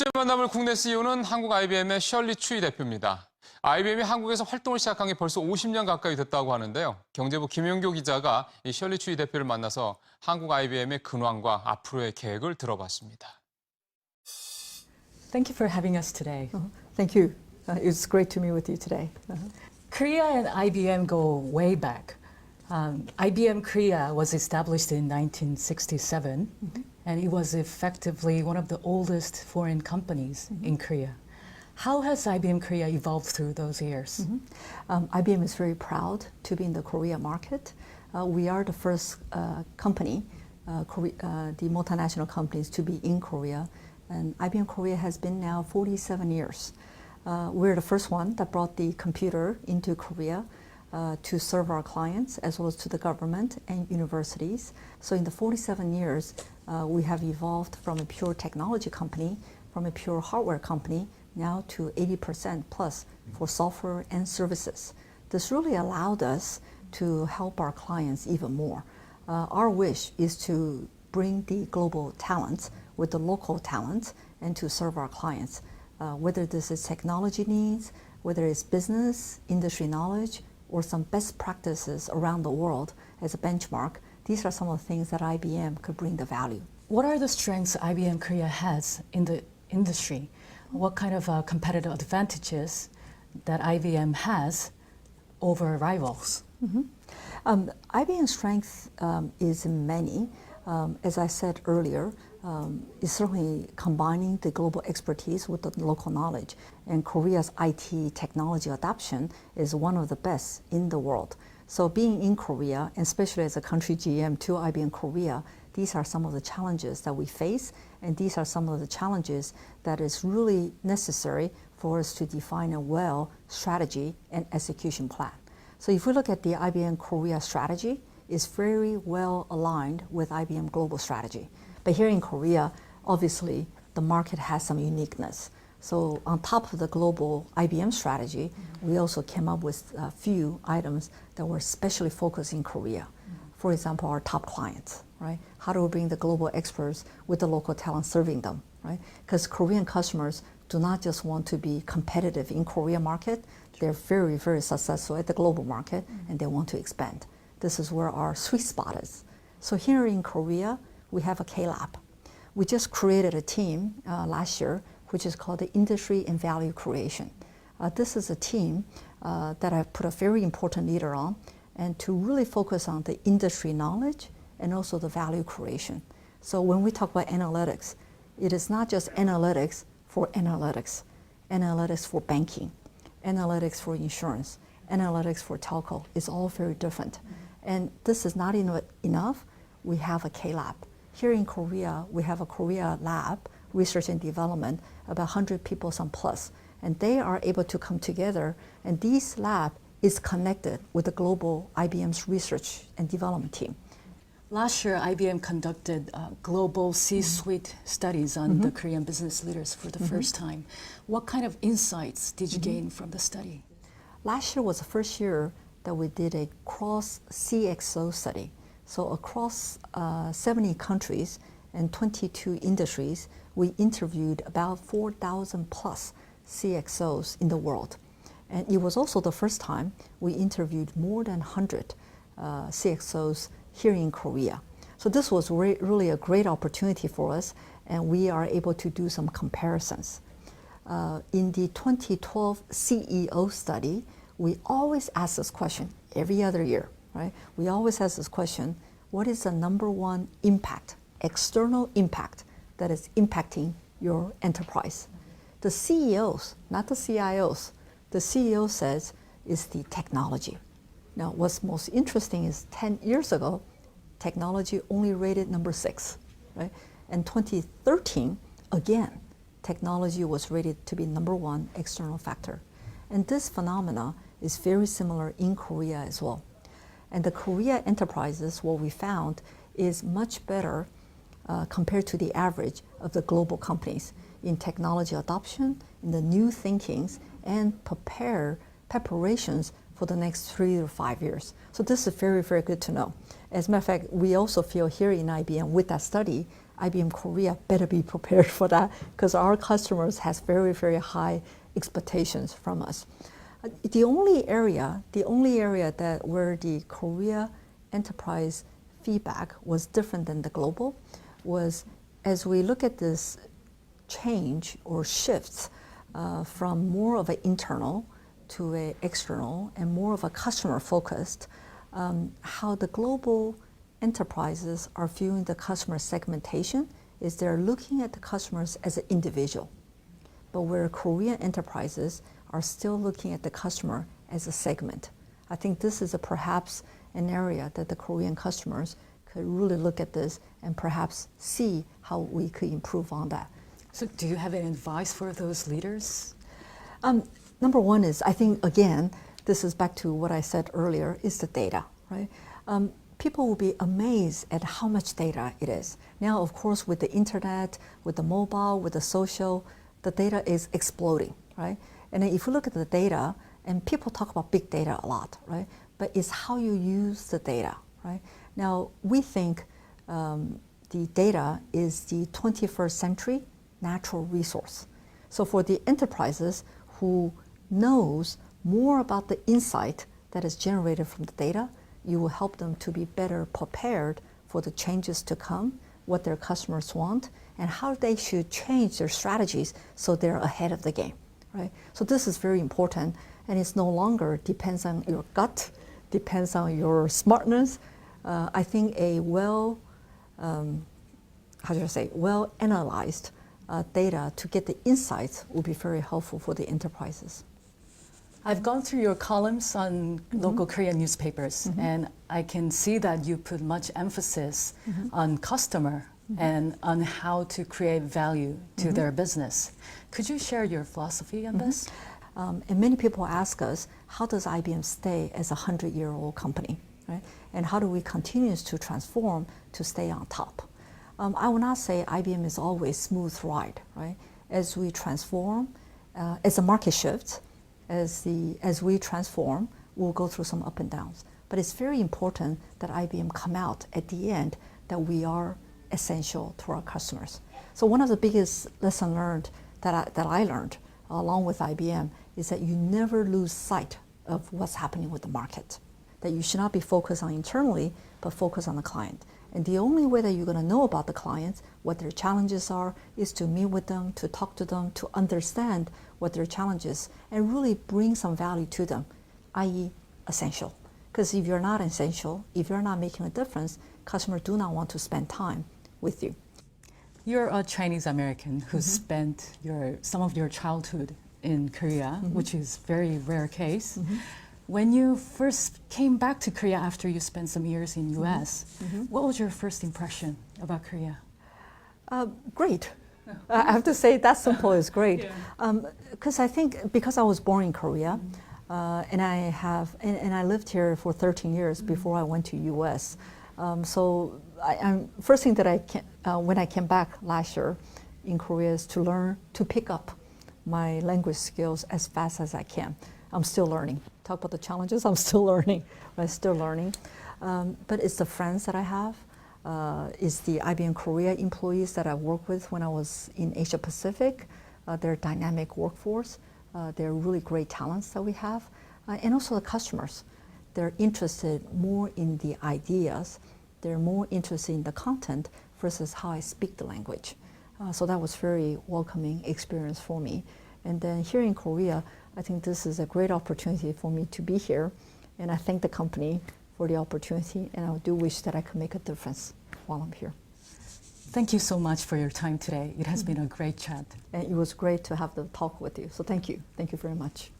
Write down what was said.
오늘 만나볼 국내 CEO는 한국 IBM의 셜리 추이 대표입니다. IBM이 한국에서 활동을 시작한 게 벌써 50년 가까이 됐다고 하는데요. 경제부 김용교 기자가 이 셜리 추이 대표를 만나서 한국 IBM의 근황과 앞으로의 계획을 들어봤습니다. Thank you for having us today. Thank you. It's great to meet with you today. Korea and IBM go way back. IBM Korea was established in 1967, and it was effectively one of the oldest foreign companies in Korea. How has IBM Korea evolved through those years? IBM is very proud to be in the Korea market. We are the first company, the multinational companies, to be in Korea. And IBM Korea has been now 47 years. We're the first one that brought the computer into Korea to serve our clients as well as to the government and universities. So in the 47 years, we have evolved from a pure technology company, from a pure hardware company, now to 80% plus for software and services. This really allowed us to help our clients even more. Our wish is to bring the global talent with the local talent and to serve our clients. Whether this is technology needs, whether it's business, industry knowledge, or some best practices around the world as a benchmark, these are some of the things that IBM could bring the value. What are the strengths IBM Korea has in the industry? What kind of competitive advantages that IBM has over rivals? IBM's strength is many. As I said earlier, is certainly combining the global expertise with the local knowledge. And Korea's IT technology adoption is one of the best in the world. So being in Korea, and especially as a country GM to IBM Korea, these are some of the challenges that we face, and these are some of the challenges that is really necessary for us to define a well strategy and execution plan. So if we look at the IBM Korea strategy, it's very well aligned with IBM global strategy. But here in Korea, obviously, the market has some uniqueness. So on top of the global IBM strategy, we also came up with a few items that were especially focused in Korea. For example, our top clients, right? How do we bring the global experts with the local talent serving them, right? Because Korean customers do not just want to be competitive in Korea market, they're very, very successful at the global market, and they want to expand. This is where our sweet spot is. So here in Korea, we have a K-Lab. We just created a team last year, which is called the Industry and Value Creation. This is a team that I've put a very important leader on, and to really focus on the industry knowledge and also the value creation. So when we talk about analytics, it is not just analytics for analytics, analytics for banking, analytics for insurance, analytics for telco. It's all very different. And this is not enough. We have a K-Lab. Here in Korea, we have a Korea lab, research and development, about 100 people, some plus. And they are able to come together, and this lab is connected with the global IBM's research and development team. Last year, IBM conducted global C-suite studies on the Korean business leaders for the first time. What kind of insights did you gain from the study? Last year was the first year that we did a cross CXO study. So across 70 countries and 22 industries, we interviewed about 4,000 plus CXOs in the world. And it was also the first time we interviewed more than 100 CXOs here in Korea. So this was really a great opportunity for us, and we are able to do some comparisons. In the 2012 CEO study, we always ask this question every other year, right? We always ask this question, what is the number one impact, external impact that is impacting your enterprise? The CEOs, not the CIOs, the CEO says is the technology. Now, what's most interesting is 10 years ago, technology only rated number 6, right? And 2013, again, technology was rated to be number 1 external factor. And this phenomena is very similar in Korea as well. And the Korea enterprises, what we found is much better compared to the average of the global companies in technology adoption, in the new thinkings, and preparations for the next 3 to 5 years. So this is very, very good to know. As a matter of fact, we also feel here in IBM with that study, IBM Korea better be prepared for that because our customers has very, very high expectations from us. The only area that where the Korea enterprise feedback was different than the global was as we look at this change or shifts from more of an internal to an external and more of a customer focused, how the global enterprises are viewing the customer segmentation is they're looking at the customers as an individual. But where Korean enterprises are still looking at the customer as a segment. I think this is perhaps an area that the Korean customers could really look at this and perhaps see how we could improve on that. So do you have any advice for those leaders? Number one is, I think, again, this is back to what I said earlier, is the data, right? People will be amazed at how much data it is. Now, of course, with the internet, with the mobile, with the social, the data is exploding, right? And then if you look at the data, and people talk about big data a lot, right? But it's how you use the data, right? Now, we think the data is the 21st century natural resource. So for the enterprises who knows more about the insight that is generated from the data, you will help them to be better prepared for the changes to come, what their customers want, and how they should change their strategies so they're ahead of the game, right? So this is very important, and it's no longer depends on your gut, depends on your smartness. I think a well analyzed data to get the insights will be very helpful for the enterprises. I've gone through your columns on local Korean newspapers, and I can see that you put much emphasis on customer and on how to create value to their business. Could you share your philosophy on this? And many people ask us, how does IBM stay as a 100-year-old company, right? And how do we continue to transform to stay on top? I will not say IBM is always smooth ride, right? As we transform, as the market shifts, as we transform, we'll go through some up and downs. But it's very important that IBM come out at the end that we are essential to our customers. So one of the biggest lessons learned that I learned along with IBM is that you never lose sight of what's happening with the market. That you should not be focused on internally, but focus on the client. And the only way that you're going to know about the clients, what their challenges are, is to meet with them, to talk to them, to understand what their challenges, and really bring some value to them, i.e. essential. Because if you're not essential, if you're not making a difference, customers do not want to spend time with you. You're a Chinese American who spent some of your childhood in Korea, which is a very rare case. When you first came back to Korea after you spent some years in US, what was your first impression about Korea? Great. I have to say that simple is great. Because I think because I was born in Korea, and I lived here for 13 years before I went to US. So first thing that when I came back last year in Korea is to learn to pick up my language skills as fast as I can. I'm still learning. Talk about the challenges, I'm still learning. I'm still learning. But it's the friends that I have. It's the IBM Korea employees that I worked with when I was in Asia Pacific. They're dynamic workforce. They're really great talents that we have. And also the customers. They're interested more in the ideas. They're more interested in the content versus how I speak the language. So that was very welcoming experience for me. And then here in Korea, I think this is a great opportunity for me to be here. And I thank the company for the opportunity, and I do wish that I could make a difference while I'm here. Thank you so much for your time today. It has been a great chat. And it was great to have the talk with you. So thank you. Thank you very much.